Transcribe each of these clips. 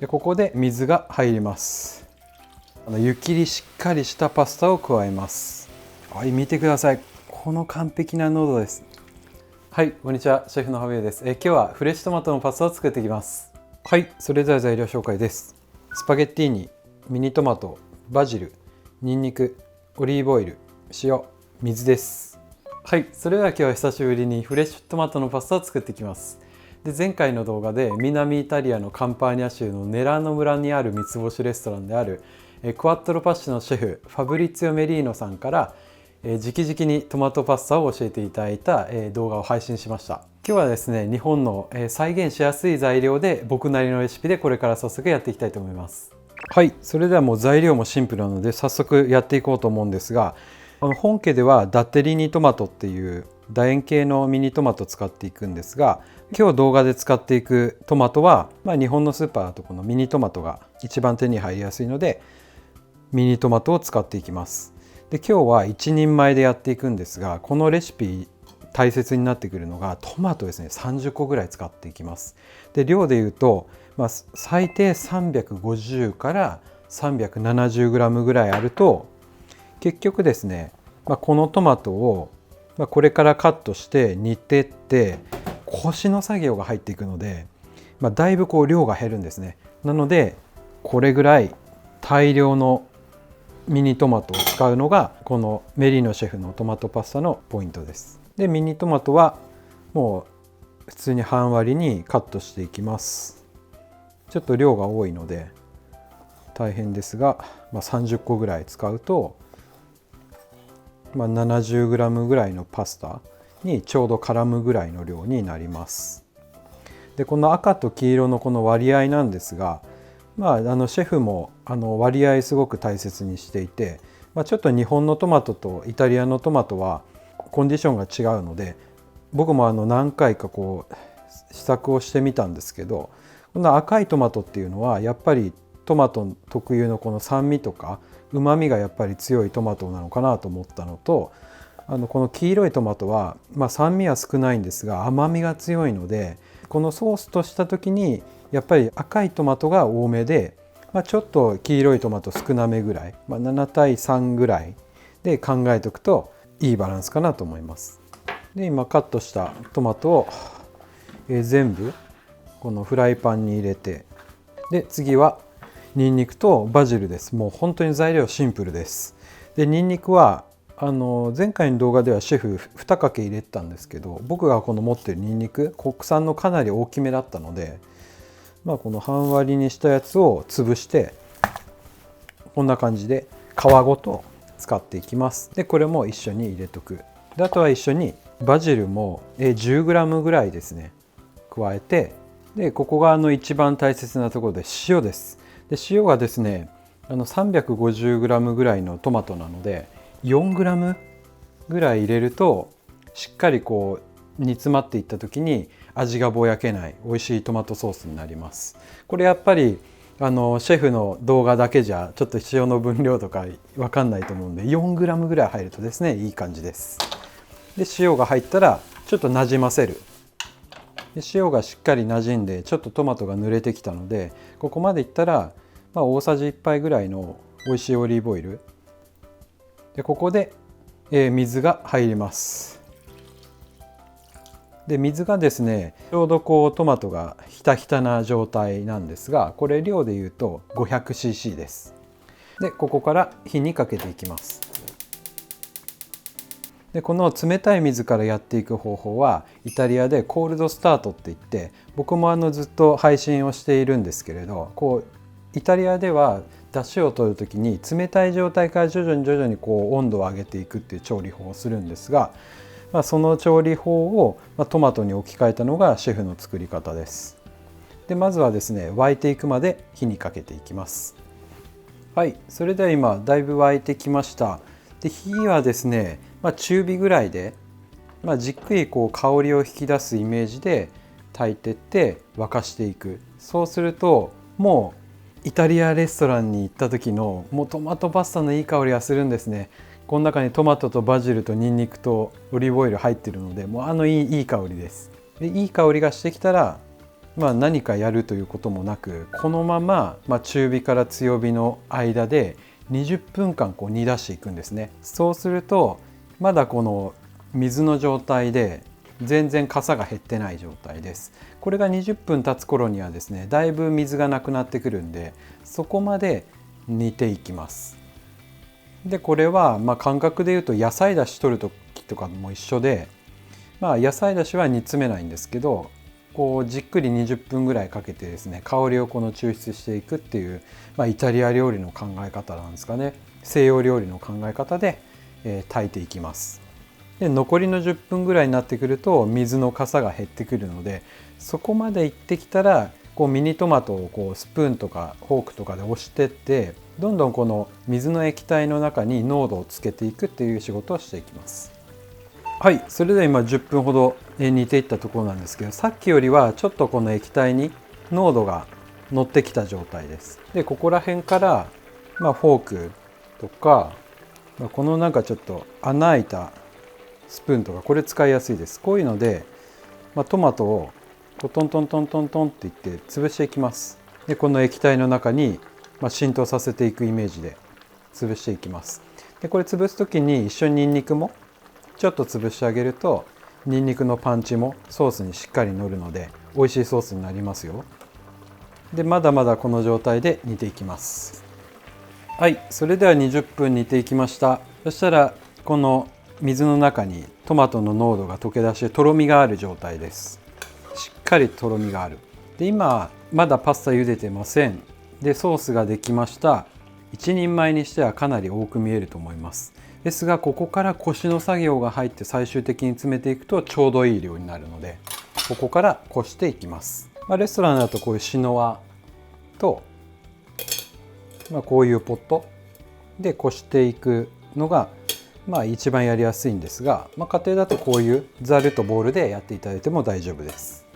でここで水が入ります。湯切りしっかりしたパスタを加えます。はい、見てください。この完璧な濃度です。はい、こんにちは、シェフのハビエです。今日はフレッシュトマトのパスタを作っていきます。はい、それでは材料紹介です。スパゲッティーニ、ミニトマト、バジル、ニンニク、オリーブオイル、塩、水です。はい、それでは今日は久しぶりにフレッシュトマトのパスタを作っていきます。で前回の動画で南イタリアのカンパーニャ州のネラーノ村にある三つ星レストランであるクワットロパッシのシェフファブリッツィオ・メリーノさんから直々にトマトパスタを教えていただいた動画を配信しました。今日はですね、日本の再現しやすい材料で僕なりのレシピでこれから早速やっていきたいと思います。はい、それではもう材料もシンプルなので早速やっていこうと思うんですが、本家ではダッテリーニトマトっていう楕円形のミニトマトを使っていくんですが、今日動画で使っていくトマトは、日本のスーパーだとこのミニトマトが一番手に入りやすいのでミニトマトを使っていきます。で今日は1人前でやっていくんですが、このレシピ大切になってくるのがトマトですね。30個ぐらい使っていきます。で量でいうと、最低350から370g ぐらいあると結局ですね、このトマトをこれからカットして煮てって腰の作業が入っていくので、だいぶ量が減るんですね。なのでこれぐらい大量のミニトマトを使うのがこのメリーノシェフのトマトパスタのポイントです。でミニトマトはもう普通に半割りにカットしていきます。ちょっと量が多いので大変ですが、30個ぐらい使うと、70g ぐらいのパスタにちょうど絡むぐらいの量になります。でこの赤と黄色のこの割合なんですが、シェフも割合すごく大切にしていて、ちょっと日本のトマトとイタリアのトマトはコンディションが違うので、僕も何回か試作をしてみたんですけど、この赤いトマトっていうのはやっぱりトマト特有のこの酸味とかうまみがやっぱり強いトマトなのかなと思ったのと、この黄色いトマトは、酸味は少ないんですが甘みが強いので、このソースとした時にやっぱり赤いトマトが多めで、ちょっと黄色いトマト少なめぐらい、7対3ぐらいで考えておくといいバランスかなと思います。で今カットしたトマトを、全部このフライパンに入れて、で次はニンニクとバジルです。もう本当に材料シンプルです。でニンニクは前回の動画ではシェフ2かけ入れてたんですけど、僕がこの持ってるニンニク国産のかなり大きめだったので、この半割りにしたやつを潰してこんな感じで皮ごと使っていきます。でこれも一緒に入れとく。であとは一緒にバジルも 10g ぐらいですね加えて、でここが一番大切なところで塩です。で塩がですね350g ぐらいのトマトなので 4g ぐらい入れるとしっかり煮詰まっていった時に味がぼやけない美味しいトマトソースになります。これやっぱりシェフの動画だけじゃちょっと塩の分量とか分かんないと思うんで 4g ぐらい入るとですねいい感じです。で塩が入ったらちょっとなじませる。で塩がしっかりなじんでちょっとトマトが濡れてきたので、ここまでいったら、大さじ1杯ぐらいの美味しいオリーブオイルで、ここで、水が入ります。で水がですねちょうどトマトがひたひたな状態なんですが、これ量でいうと 500cc です。でここから火にかけていきます。でこの冷たい水からやっていく方法はイタリアでコールドスタートって言って、僕もずっと配信をしているんですけれど、イタリアでは出汁を取る時に冷たい状態から徐々に温度を上げていくっていう調理法をするんですが、その調理法をトマトに置き換えたのがシェフの作り方です。でまずはですね沸いていくまで火にかけていきます。はい、それでは今だいぶ沸いてきました。で火はですね、中火ぐらいで、じっくり香りを引き出すイメージで炊いてって沸かしていく。そうするともうイタリアレストランに行った時のもうトマトパスタのいい香りがするんですね。この中にトマトとバジルとニンニクとオリーブオイル入ってるので、もういい香りです。でいい香りがしてきたら何かやるということもなく、このまま、中火から強火の間で20分間煮出していくんですね。そうするとまだこの水の状態で全然かさが減ってない状態です。これが20分経つ頃にはですね、だいぶ水がなくなってくるんで、そこまで煮ていきます。でこれは感覚でいうと野菜だし取る時とかも一緒で、野菜だしは煮詰めないんですけど、じっくり20分ぐらいかけてですね、香りを抽出していくっていう、イタリア料理の考え方なんですかね。西洋料理の考え方で、炊いていきます。で残りの10分ぐらいになってくると水のかさが減ってくるので、そこまでいってきたらミニトマトをスプーンとかフォークとかで押してって、どんどんこの水の液体の中に濃度をつけていくっていう仕事をしていきます。はい、それでは今10分ほど煮ていったところなんですけど、さっきよりはちょっとこの液体に濃度が乗ってきた状態です。でここら辺からフォークとか、このちょっと穴開いたスプーンとか、これ使いやすいです。こういうので、トマトをトントントントントンっていって潰していきます。でこの液体の中に浸透させていくイメージで潰していきます。でこれ潰す時に一緒にニンニクもちょっと潰してあげると、ニンニクのパンチもソースにしっかり乗るので美味しいソースになりますよ。でまだまだこの状態で煮ていきます。はい、それでは20分煮ていきました。そしたらこの水の中にトマトの濃度が溶け出してとろみがある状態です。しっかりとろみがある。で今まだパスタ茹でてません。でソースができました。1人前にしてはかなり多く見えると思います。ですがここからコシの作業が入って最終的に詰めていくとちょうどいい量になるので、ここからこしていきます。レストランだとこういうシノワと、こういうポットでこしていくのが一番やりやすいんですが、家庭だとこういうザルとボウルでやっていただいても大丈夫です。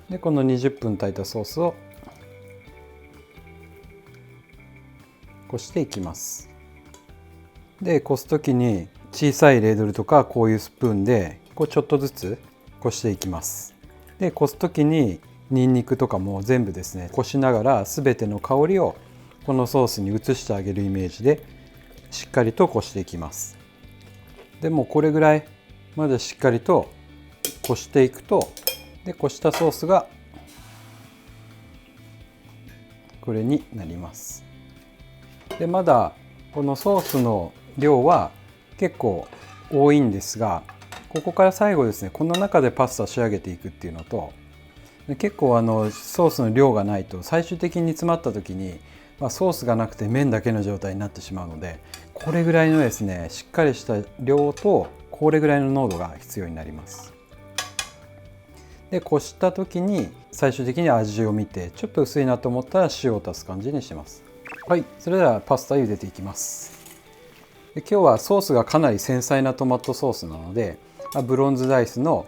でこの20分炊いたソースをこしていきます。でこす時に小さいレードルとかこういうスプーンでちょっとずつこしていきます。でこす時にニンニクとかも全部ですねこしながら、全ての香りをこのソースに移してあげるイメージでしっかりとこしていきます。でもこれぐらいまでしっかりとこしていくと、でこしたソースがこれになります。でまだこのソースの量は結構多いんですが、ここから最後ですね、この中でパスタを仕上げていくっていうのと、結構ソースの量がないと最終的に詰まった時に、ソースがなくて麺だけの状態になってしまうので、これぐらいのですねしっかりした量とこれぐらいの濃度が必要になります。でこした時に最終的に味を見て、ちょっと薄いなと思ったら塩を足す感じにします。はい、それではパスタ茹でていきます。で今日はソースがかなり繊細なトマトソースなので、ブロンズダイスの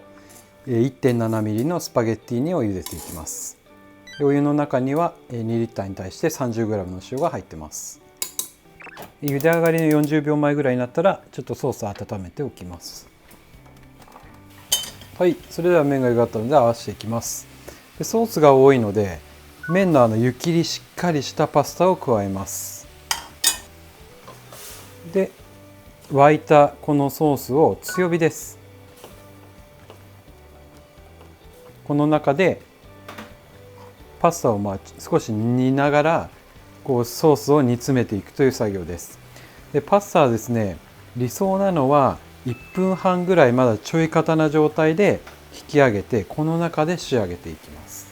1.7mm のスパゲッティにを茹でていきます。お湯の中には2リッターに対して 30g の塩が入ってます。茹で上がりの40秒前ぐらいになったらちょっとソースを温めておきます。はい、それでは麺が茹だったので合わせていきます。でソースが多いので麺の湯切りしっかりしたパスタを加えます。で沸いたこのソースを強火です。この中でパスタを少し煮ながらソースを煮詰めていくという作業です。でパスタはですね、理想なのは1分半ぐらいまだちょい硬な状態で引き上げて、この中で仕上げていきます。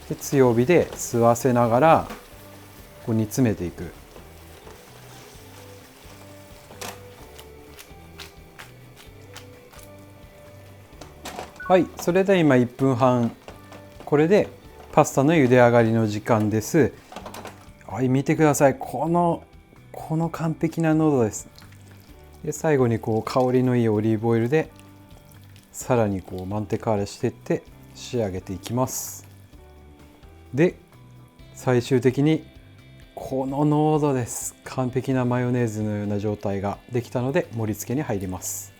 で強火で吸わせながら煮詰めていく。はい、それで今1分半、これでパスタの茹で上がりの時間です。はい、見てください。この完璧な濃度です。で最後に香りのいいオリーブオイルでさらにマンテカーレしていって仕上げていきます。で最終的にこの濃度です。完璧なマヨネーズのような状態ができたので盛り付けに入ります。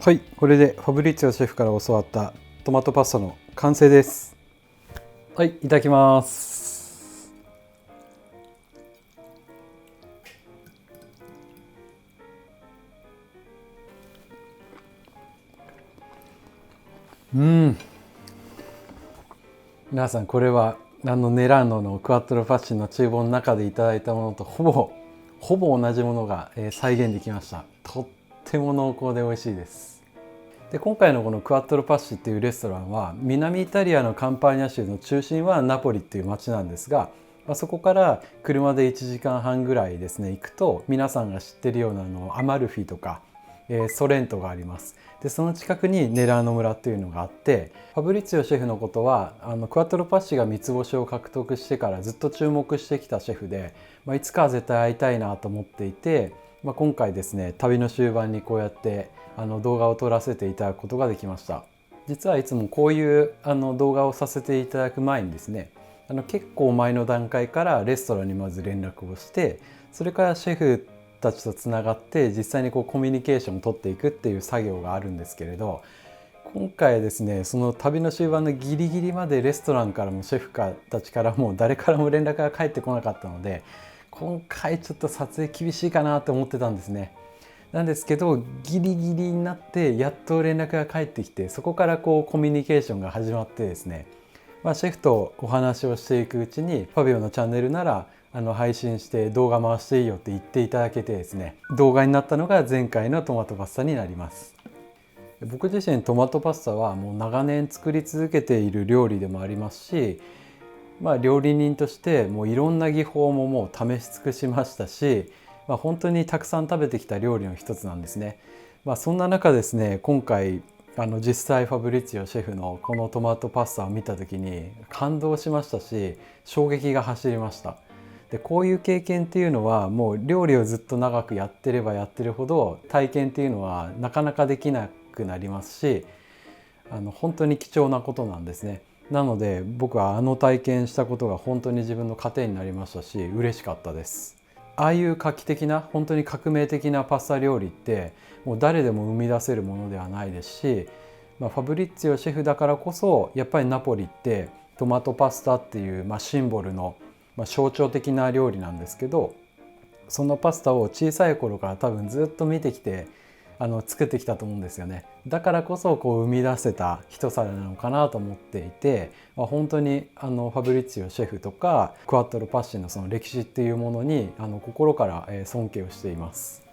はい、これでファブリツィオシェフから教わったトマトパスタの完成です。はい、いただきます。皆さん、これはネラーノのクワットロファッシの厨房の中でいただいたものとほぼ同じものが再現できました。とっても濃厚で美味しいです。で、今回のこのクワットロパッシっていうレストランは南イタリアのカンパーニャ州の中心はナポリっていう町なんですが、そこから車で1時間半ぐらいですね行くと、皆さんが知ってるようなアマルフィとか、ソレントがあります。でその近くにネラーノ村っていうのがあって、ファブリツィオシェフのことはクワットロパッシが三つ星を獲得してからずっと注目してきたシェフで、いつかは絶対会いたいなと思っていて、今回ですね旅の終盤にこうやって動画を撮らせていただくことができました。実はいつもこういう動画をさせていただく前にですね、結構前の段階からレストランにまず連絡をして、それからシェフたちとつながって実際にコミュニケーションを取っていくっていう作業があるんですけれど、今回ですねその旅の終盤のギリギリまでレストランからもシェフたちからも誰からも連絡が返ってこなかったので、今回ちょっと撮影厳しいかなと思ってたんですね。なんですけどギリギリになってやっと連絡が返ってきて、そこからコミュニケーションが始まってですね、シェフとお話をしていくうちにファビオのチャンネルなら配信して動画回していいよって言っていただけてですね、動画になったのが前回のトマトパスタになります。僕自身トマトパスタはもう長年作り続けている料理でもありますし、料理人としてもういろんな技法ももう試し尽くしましたし、本当にたくさん食べてきた料理の一つなんですね。そんな中ですね、今回実際ファブリツィオシェフのこのトマトパスタを見た時に感動しましたし、衝撃が走りました。でこういう経験っていうのはもう料理をずっと長くやってればやってるほど体験っていうのはなかなかできなくなりますし、本当に貴重なことなんですね。なので僕は体験したことが本当に自分の糧になりましたし、嬉しかったです。ああいう画期的な本当に革命的なパスタ料理ってもう誰でも生み出せるものではないですし、ファブリッツィオシェフだからこそやっぱりナポリってトマトパスタっていう、シンボルの、象徴的な料理なんですけど、そのパスタを小さい頃から多分ずっと見てきて作ってきたと思うんですよね。だからこそ生み出せた一皿なのかなと思っていて、本当にファブリツィオシェフとかクワットロパッシのその歴史っていうものに心から尊敬をしています。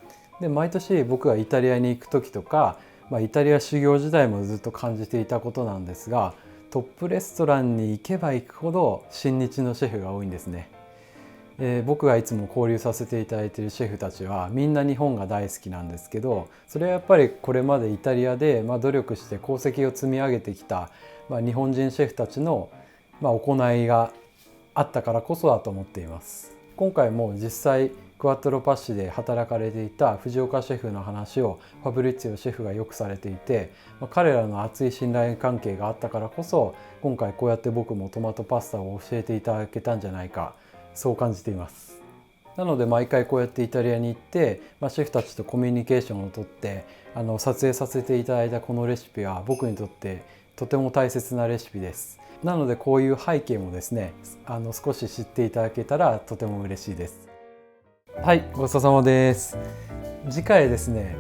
で毎年僕がイタリアに行く時とか、イタリア修行時代もずっと感じていたことなんですが、トップレストランに行けば行くほど親日のシェフが多いんですね。僕がいつも交流させていただいているシェフたちはみんな日本が大好きなんですけど、それはやっぱりこれまでイタリアで努力して功績を積み上げてきた日本人シェフたちの行いがあったからこそだと思っています。今回も実際クワットロパッシで働かれていた藤岡シェフの話をファブリツィオシェフがよくされていて、彼らの熱い信頼関係があったからこそ今回こうやって僕もトマトパスタを教えていただけたんじゃないか、そう感じています。なので毎回こうやってイタリアに行って、シェフたちとコミュニケーションをとって撮影させていただいたこのレシピは僕にとってとても大切なレシピです。なのでこういう背景もですね少し知っていただけたらとても嬉しいです。はい、ごちそうさまです。次回ですね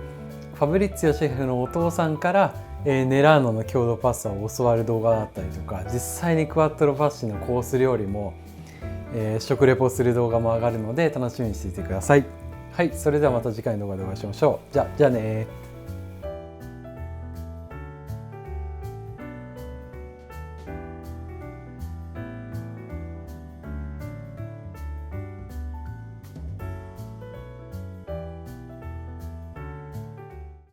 ファブリッツィオシェフのお父さんからネラーノの郷土パスタを教わる動画だったりとか、実際にクワットロパッシのコース料理も食レポする動画も上がるので楽しみにしていてください。はい、それではまた次回の動画でお会いしましょう。じゃあね。